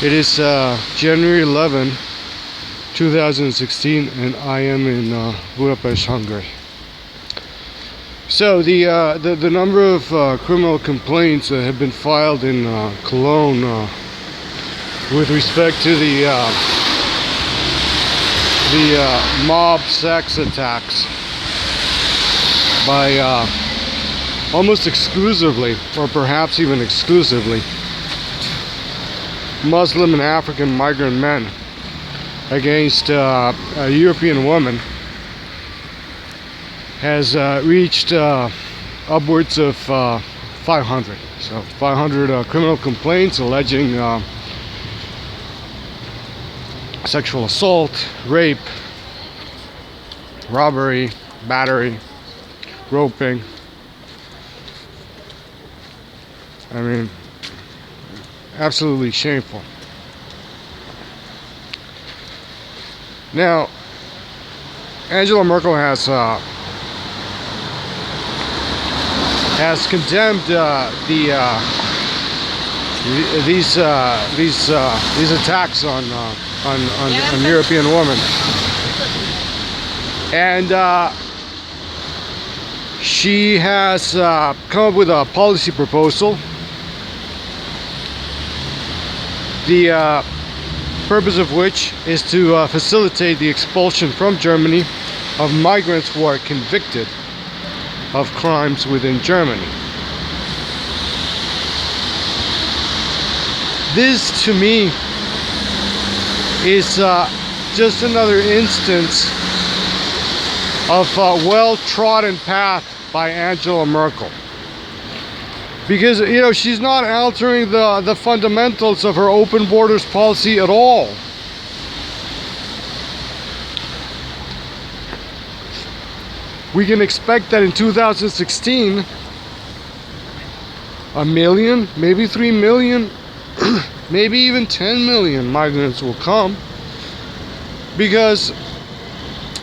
It is January 11, 2016, and I am in Budapest, Hungary. So the number of criminal complaints that have been filed in Cologne with respect to the mob sex attacks by almost exclusively, or perhaps even exclusively, Muslim and African migrant men against a European woman has reached upwards of 500. So 500 criminal complaints alleging sexual assault, rape, robbery, battery, groping. I mean, absolutely shameful. Now, Angela Merkel has condemned these attacks on European women, and she has come up with a policy proposal. The purpose of which is to facilitate the expulsion from Germany of migrants who are convicted of crimes within Germany. This, to me, is just another instance of a well-trodden path by Angela Merkel. Because, you know, she's not altering the fundamentals of her open borders policy at all. We can expect that in 2016, 1 million, maybe 3 million, maybe even 10 million migrants will come. Because,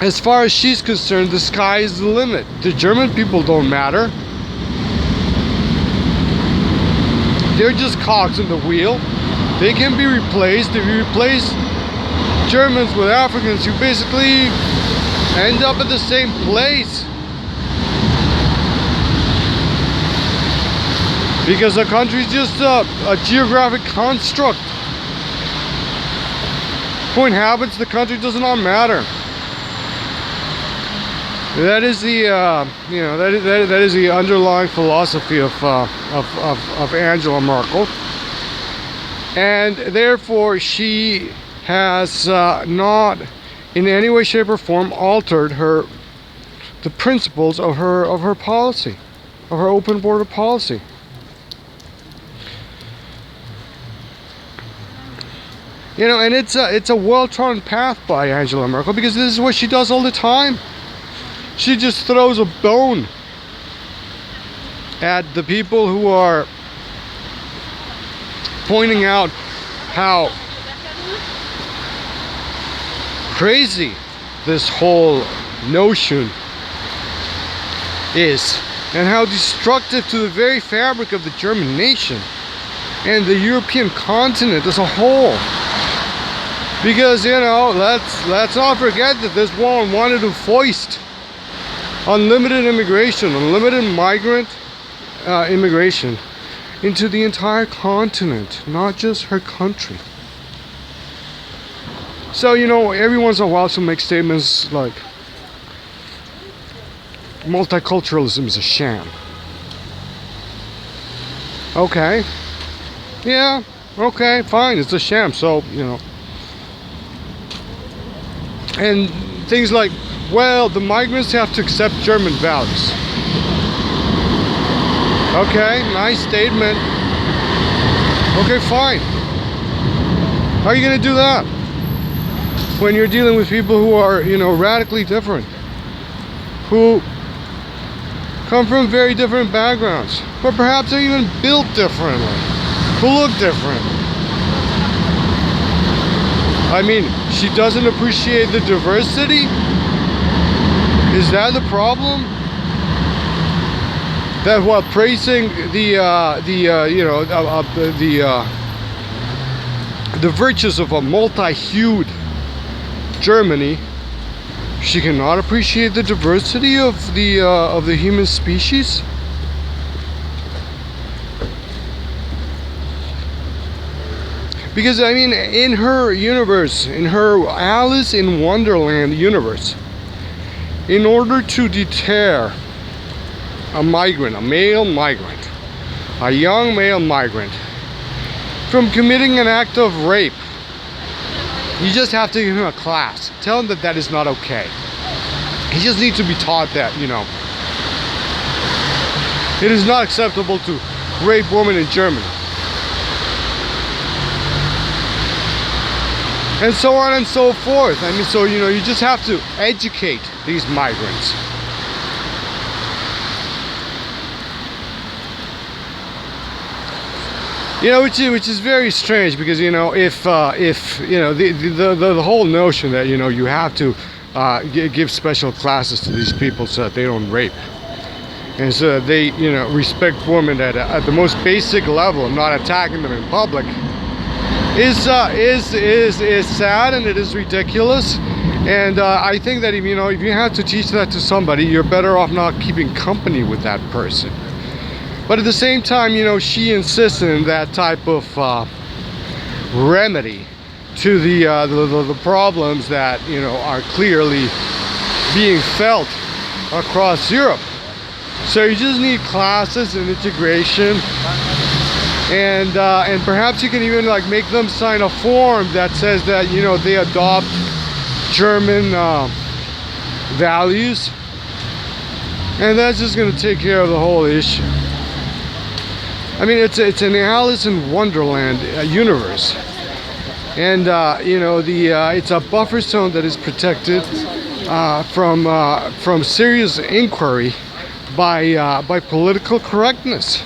as far as she's concerned, the sky is the limit. The German people don't matter. They're just cogs in the wheel. They can be replaced. If you replace Germans with Africans, you basically end up at the same place. Because the country is just a geographic construct. Who inhabits the country does not matter. That is the that is the underlying philosophy of Angela Merkel, and therefore she has not in any way, shape, or form altered the principles of her policy, of her open border policy. You know, and it's a well-trodden path by Angela Merkel, because this is what she does all the time. She just throws a bone at the people who are pointing out how crazy this whole notion is, and how destructive to the very fabric of the German nation and the European continent as a whole. Because, you know, let's not forget that this woman wanted to foist unlimited immigration, unlimited migrant immigration into the entire continent, not just her country. So, you know, every once in a while she'll make statements like, multiculturalism is a sham. Okay. Yeah, okay, fine, it's a sham, so, you know. And things like, well, the migrants have to accept German values. Okay, nice statement. Okay, fine. How are you going to do that when you're dealing with people who are, you know, radically different, who come from very different backgrounds, but perhaps are even built differently, who look different? I mean, she doesn't appreciate the diversity? Is that the problem? That while praising the the virtues of a multi-hued Germany, she cannot appreciate the diversity of the human species. Because I mean, in her universe, in her Alice in Wonderland universe, in order to deter a migrant, a male migrant, a young male migrant, from committing an act of rape, you just have to give him a class. Tell him that that is not okay. He just needs to be taught that, you know, it is not acceptable to rape women in Germany. And so on and so forth. I mean, so, you know, you just have to educate these migrants. You know, which is very strange, because, you know, if you know, the whole notion that, you know, you have to give special classes to these people so that they don't rape, and so that they, you know, respect women at the most basic level, not attacking them in public, is sad, and it is ridiculous. And I think that if, you know, if you have to teach that to somebody, you're better off not keeping company with that person. But at the same time, you know, she insists in that type of remedy to the problems that, you know, are clearly being felt across Europe. So you just need classes and integration, and perhaps you can even like make them sign a form that says that, you know, they adopt German values, and that's just going to take care of the whole issue. I mean, it's an Alice in Wonderland universe, and you know, it's a buffer zone that is protected from serious inquiry by political correctness.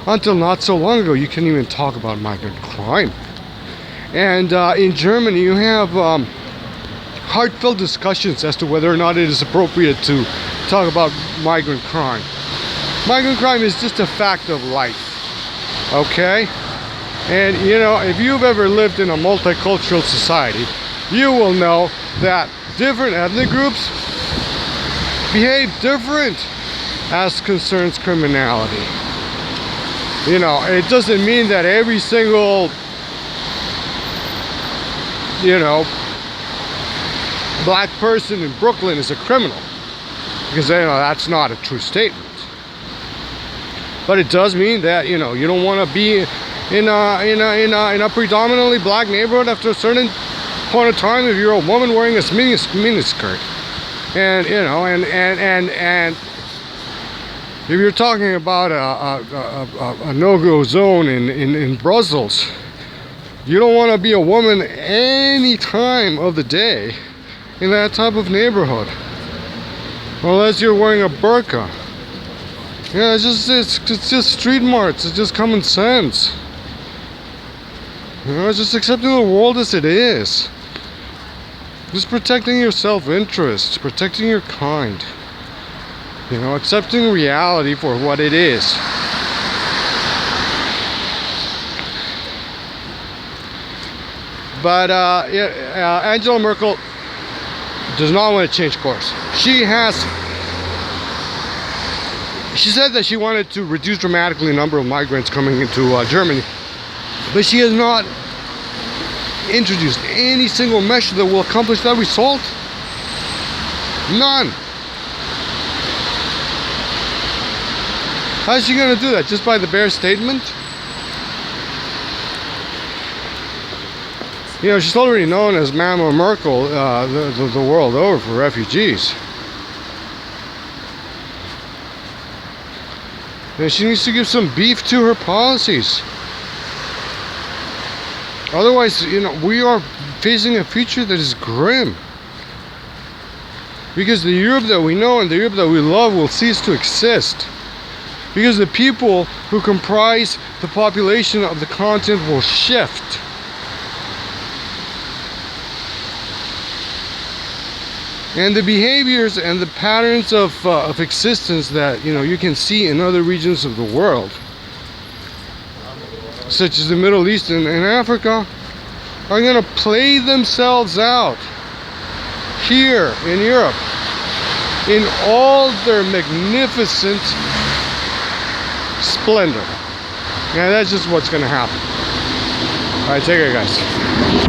Until not so long ago, you couldn't even talk about migrant crime. And in Germany, you have heartfelt discussions as to whether or not it is appropriate to talk about migrant crime. Migrant crime is just a fact of life. Okay? And you know, if you've ever lived in a multicultural society, you will know that different ethnic groups behave different as concerns criminality. You know, it doesn't mean that every single, you know, black person in Brooklyn is a criminal, because, you know, that's not a true statement. But it does mean that, you know, you don't want to be in a predominantly black neighborhood after a certain point of time if you're a woman wearing a mini skirt. And, you know, and if you're talking about a no-go zone in Brussels, you don't want to be a woman any time of the day in that type of neighborhood, unless you're wearing a burqa. Yeah, it's just street marks. It's just common sense. You know, it's just accepting the world as it is. Just protecting your self-interest, protecting your kind. You know, accepting reality for what it is. But Angela Merkel does not want to change course. She said that she wanted to reduce dramatically the number of migrants coming into Germany, but she has not introduced any single measure that will accomplish that result. None. How is she going to do that? Just by the bare statement? You know, she's already known as Mama Merkel the world over for refugees. And she needs to give some beef to her policies. Otherwise, you know, we are facing a future that is grim. Because the Europe that we know and the Europe that we love will cease to exist. Because the people who comprise the population of the continent will shift. And the behaviors and the patterns of existence that, you know, you can see in other regions of the world, such as the Middle East and Africa, are going to play themselves out here in Europe in all their magnificent splendor. And that's just what's going to happen. All right, take care, guys.